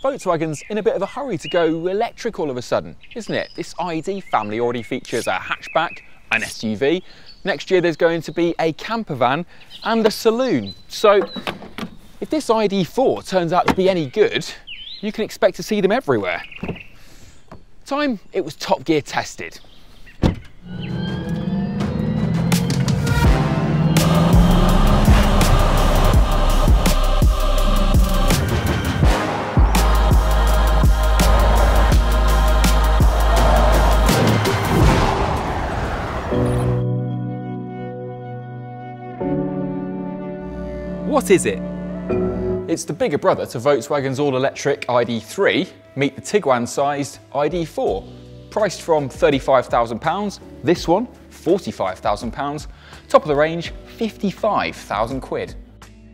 Volkswagen's in a bit of a hurry to go electric all of a sudden, isn't it? This ID family already features a hatchback, an SUV. Next year there's going to be a camper van and a saloon. So if this ID4 turns out to be any good, you can expect to see them everywhere. Time it was Top Gear tested. What is it? It's the bigger brother to Volkswagen's all-electric ID3, meet the Tiguan-sized ID4. Priced from £35,000, this one, £45,000. Top of the range, 55,000 quid.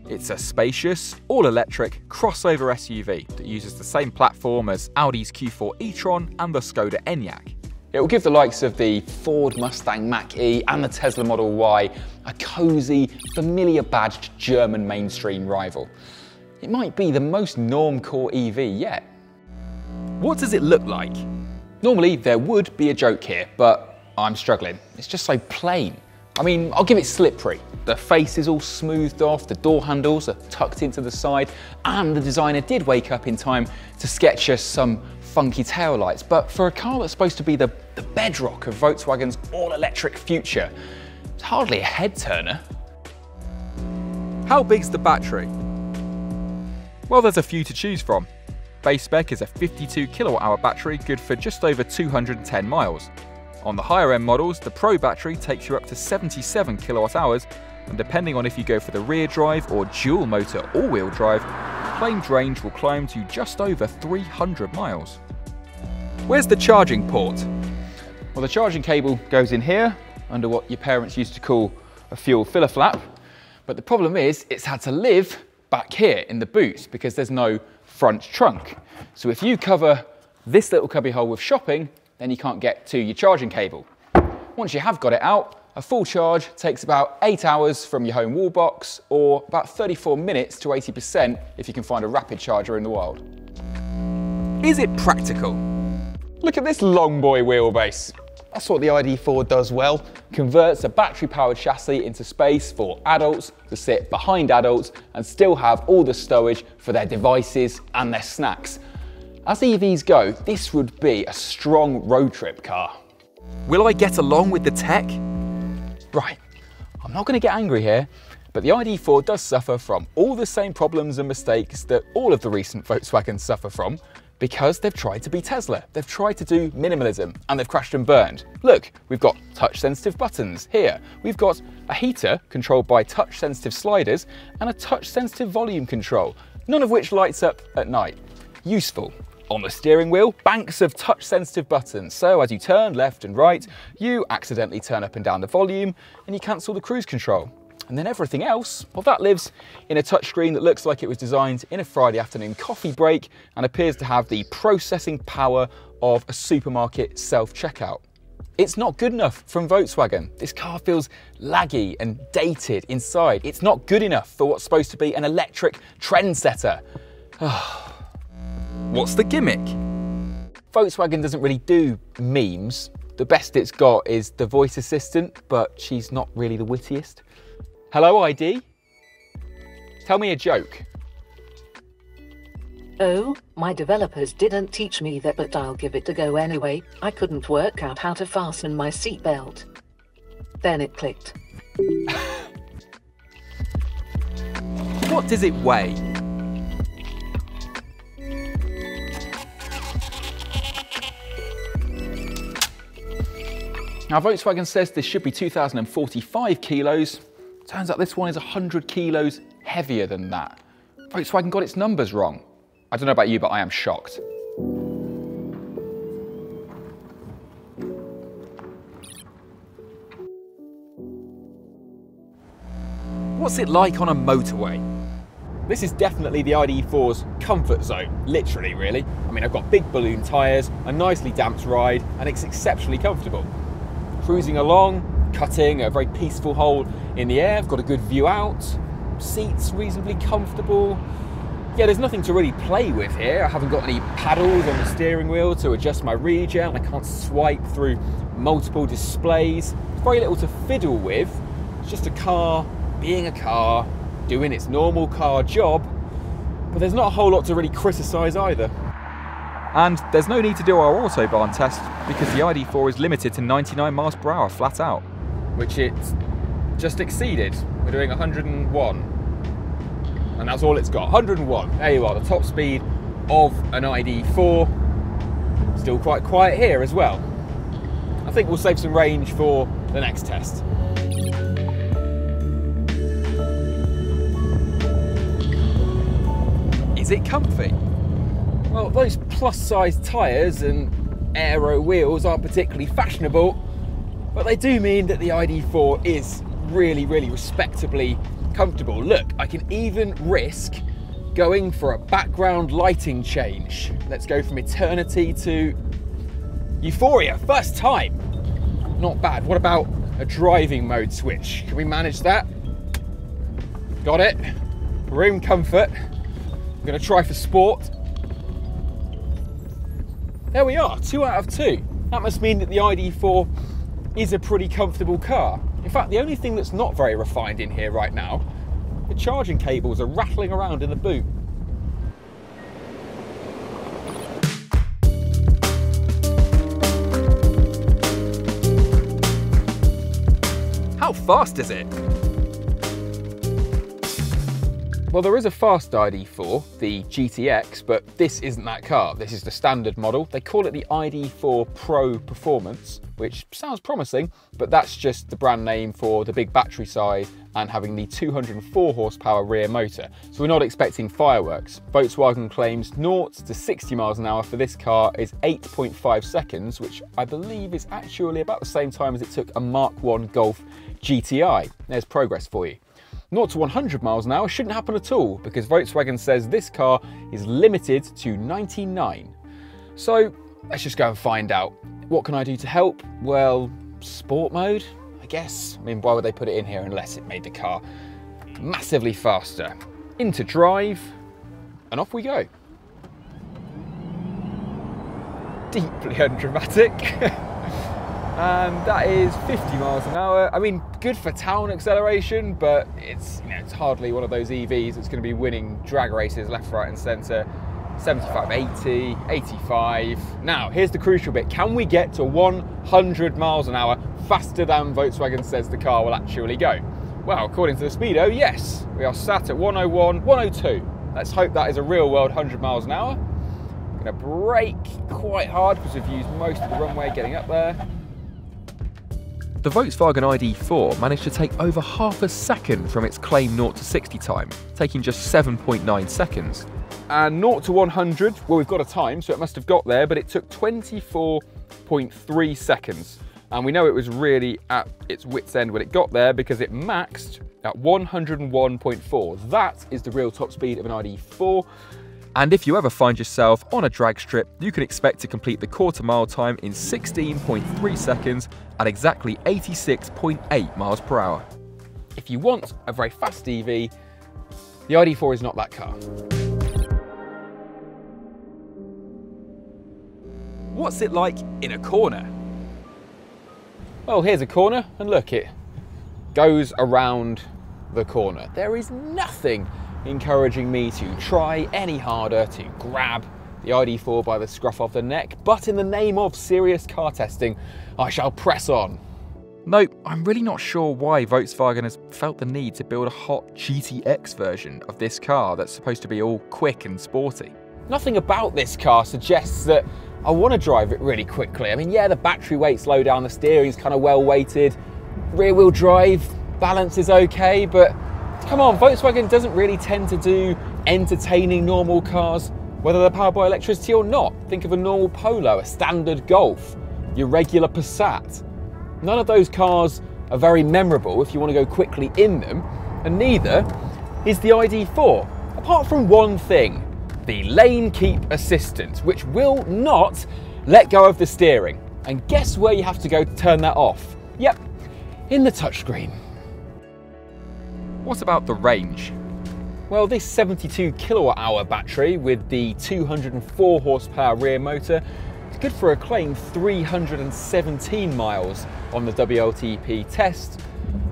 It's a spacious, all-electric crossover SUV that uses the same platform as Audi's Q4 e-tron and the Skoda Enyaq. It will give the likes of the Ford Mustang Mach-E and the Tesla Model Y a cosy, familiar badged German mainstream rival. It might be the most norm-core EV yet. What does it look like? Normally there would be a joke here, but I'm struggling. It's just so plain. I mean, I'll give it slippery. The face is all smoothed off, the door handles are tucked into the side, and the designer did wake up in time to sketch us some funky taillights. But for a car that's supposed to be the bedrock of Volkswagen's all-electric future, it's hardly a head-turner. How big's the battery? Well, there's a few to choose from. Base spec is a 52 kilowatt-hour battery, good for just over 210 miles. On the higher end models, the Pro battery takes you up to 77 kilowatt hours, and depending on if you go for the rear drive or dual motor all-wheel drive, claimed range will climb to just over 300 miles. Where's the charging port? Well, the charging cable goes in here, under what your parents used to call a fuel filler flap, but the problem is it's had to live back here in the boot because there's no front trunk. So if you cover this little cubby hole with shopping, then you can't get to your charging cable. Once you have got it out, a full charge takes about 8 hours from your home wall box, or about 34 minutes to 80% if you can find a rapid charger in the wild. Is it practical? Look at this long boy wheelbase. That's what the ID4 does well. Converts a battery-powered chassis into space for adults to sit behind adults and still have all the stowage for their devices and their snacks. As EVs go, this would be a strong road trip car. Will I get along with the tech? Right, I'm not going to get angry here, but the ID4 does suffer from all the same problems and mistakes that all of the recent Volkswagens suffer from, because they've tried to be Tesla. They've tried to do minimalism and they've crashed and burned. Look, we've got touch-sensitive buttons here. We've got a heater controlled by touch-sensitive sliders and a touch-sensitive volume control, none of which lights up at night. Useful. On the steering wheel, banks of touch-sensitive buttons. So as you turn left and right, you accidentally turn up and down the volume and you cancel the cruise control. And then everything else, well, that lives in a touchscreen that looks like it was designed in a Friday afternoon coffee break and appears to have the processing power of a supermarket self-checkout. It's not good enough from Volkswagen. This car feels laggy and dated inside. It's not good enough for what's supposed to be an electric trendsetter. What's the gimmick? Volkswagen doesn't really do memes. The best it's got is the voice assistant, but she's not really the wittiest. Hello, ID? Tell me a joke. Oh, my developers didn't teach me that, but I'll give it a go anyway. I couldn't work out how to fasten my seatbelt. Then it clicked. What does it weigh? Now, Volkswagen says this should be 2,045 kilos. Turns out this one is 100 kilos heavier than that. Volkswagen got its numbers wrong. I don't know about you, but I am shocked. What's it like on a motorway? This is definitely the ID4's comfort zone, literally, really. I mean, I've got big balloon tyres, a nicely damped ride, and it's exceptionally comfortable. Cruising along, cutting a very peaceful hole in the air, I've got a good view out, seats reasonably comfortable. Yeah, there's nothing to really play with here. I haven't got any paddles on the steering wheel to adjust my regen. I can't swipe through multiple displays. There's very little to fiddle with. It's just a car being a car, doing its normal car job, but there's not a whole lot to really criticise either. And there's no need to do our Autobahn test because the ID4 is limited to 99 miles per hour flat out, which it's just exceeded. We're doing 101. And that's all it's got, 101. There you are, the top speed of an ID4. Still quite quiet here as well. I think we'll save some range for the next test. Is it comfy? Well, those plus-size tyres and aero wheels aren't particularly fashionable, but they do mean that the ID4 is really, really respectably comfortable. Look, I can even risk going for a background lighting change. Let's go from Eternity to Euphoria, first time. Not bad. What about a driving mode switch? Can we manage that? Got it. Room comfort. I'm going to try for sport. There we are, 2 out of 2. That must mean that the ID4 is a pretty comfortable car. In fact, the only thing that's not very refined in here right now, the charging cables are rattling around in the boot. How fast is it? Well, there is a fast ID4, the GTX, but this isn't that car. This is the standard model. They call it the ID4 Pro Performance, which sounds promising, but that's just the brand name for the big battery size and having the 204 horsepower rear motor. So we're not expecting fireworks. Volkswagen claims 0 to 60 miles an hour for this car is 8.5 seconds, which I believe is actually about the same time as it took a Mach-1 Golf GTI. There's progress for you. 0 to 100 miles an hour shouldn't happen at all because Volkswagen says this car is limited to 99. So let's just go and find out. What can I do to help? Well, sport mode, I guess. I mean, why would they put it in here unless it made the car massively faster? Into drive, and off we go. Deeply undramatic. And that is 50 miles an hour. I mean, good for town acceleration, but it's, it's hardly one of those EVs that's going to be winning drag races left, right and centre. 75, 80, 85. Now, here's the crucial bit. Can we get to 100 miles an hour faster than Volkswagen says the car will actually go? Well, according to the speedo, yes. We are sat at 101, 102. Let's hope that is a real world 100 miles an hour. I'm going to brake quite hard because we've used most of the runway getting up there. The Volkswagen ID4 managed to take over half a second from its claimed 0 to 60 time, taking just 7.9 seconds. And 0 to 100, well, we've got a time, so it must have got there, but it took 24.3 seconds. And we know it was really at its wit's end when it got there because it maxed at 101.4. That is the real top speed of an ID4. And if you ever find yourself on a drag strip, you can expect to complete the quarter-mile time in 16.3 seconds at exactly 86.8 miles per hour. If you want a very fast EV, the ID4 is not that car. What's it like in a corner? Well, here's a corner, and look, it goes around the corner. There is nothing encouraging me to try any harder to grab the ID4 by the scruff of the neck, but in the name of serious car testing, I shall press on. Nope, I'm really not sure why Volkswagen has felt the need to build a hot GTX version of this car that's supposed to be all quick and sporty. Nothing about this car suggests that I want to drive it really quickly. I mean, yeah, the battery weight's low down, the steering's kind of well weighted, rear wheel drive, balance is okay, but come on, Volkswagen doesn't really tend to do entertaining normal cars, whether they're powered by electricity or not. Think of a normal Polo, a standard Golf, your regular Passat. None of those cars are very memorable if you want to go quickly in them, and neither is the ID4. Apart from one thing, the lane keep assistant, which will not let go of the steering. And guess where you have to go to turn that off? Yep, in the touchscreen. What about the range? Well, this 72 kilowatt hour battery with the 204 horsepower rear motor is good for a claimed 317 miles on the WLTP test,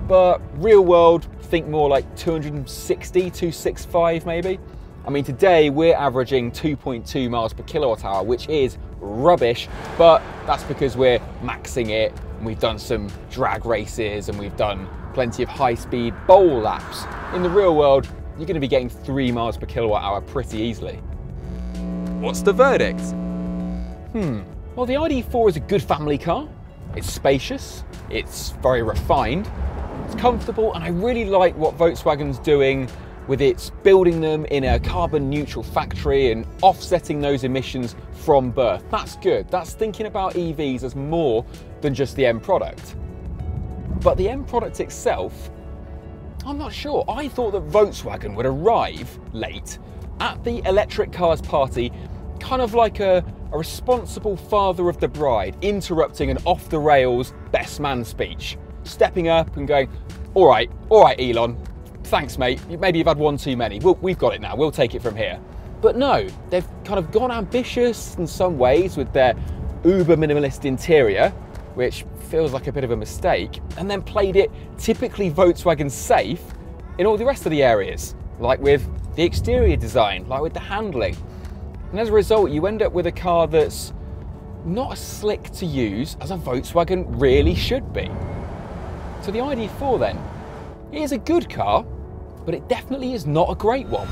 but real world, think more like 260, 265 maybe. I mean, today we're averaging 2.2 miles per kilowatt hour, which is rubbish, but that's because we're maxing it and we've done some drag races and we've done plenty of high-speed bowl laps. In the real world, you're going to be getting 3 miles per kilowatt hour pretty easily. What's the verdict? Well, the ID4 is a good family car. It's spacious, it's very refined, it's comfortable, and I really like what Volkswagen's doing with its building them in a carbon neutral factory and offsetting those emissions from birth. That's good. That's thinking about EVs as more than just the end product. But the end product itself, I'm not sure. I thought that Volkswagen would arrive late at the electric cars party, kind of like a responsible father of the bride, interrupting an off-the-rails best man speech, stepping up and going, all right, Elon, thanks mate, maybe you've had one too many, we've got it now, we'll take it from here. But no, they've kind of gone ambitious in some ways with their uber minimalist interior, which feels like a bit of a mistake, and then played it typically Volkswagen safe in all the rest of the areas, like with the exterior design, like with the handling. And as a result, you end up with a car that's not as slick to use as a Volkswagen really should be. So the ID4 then, it is a good car, but it definitely is not a great one.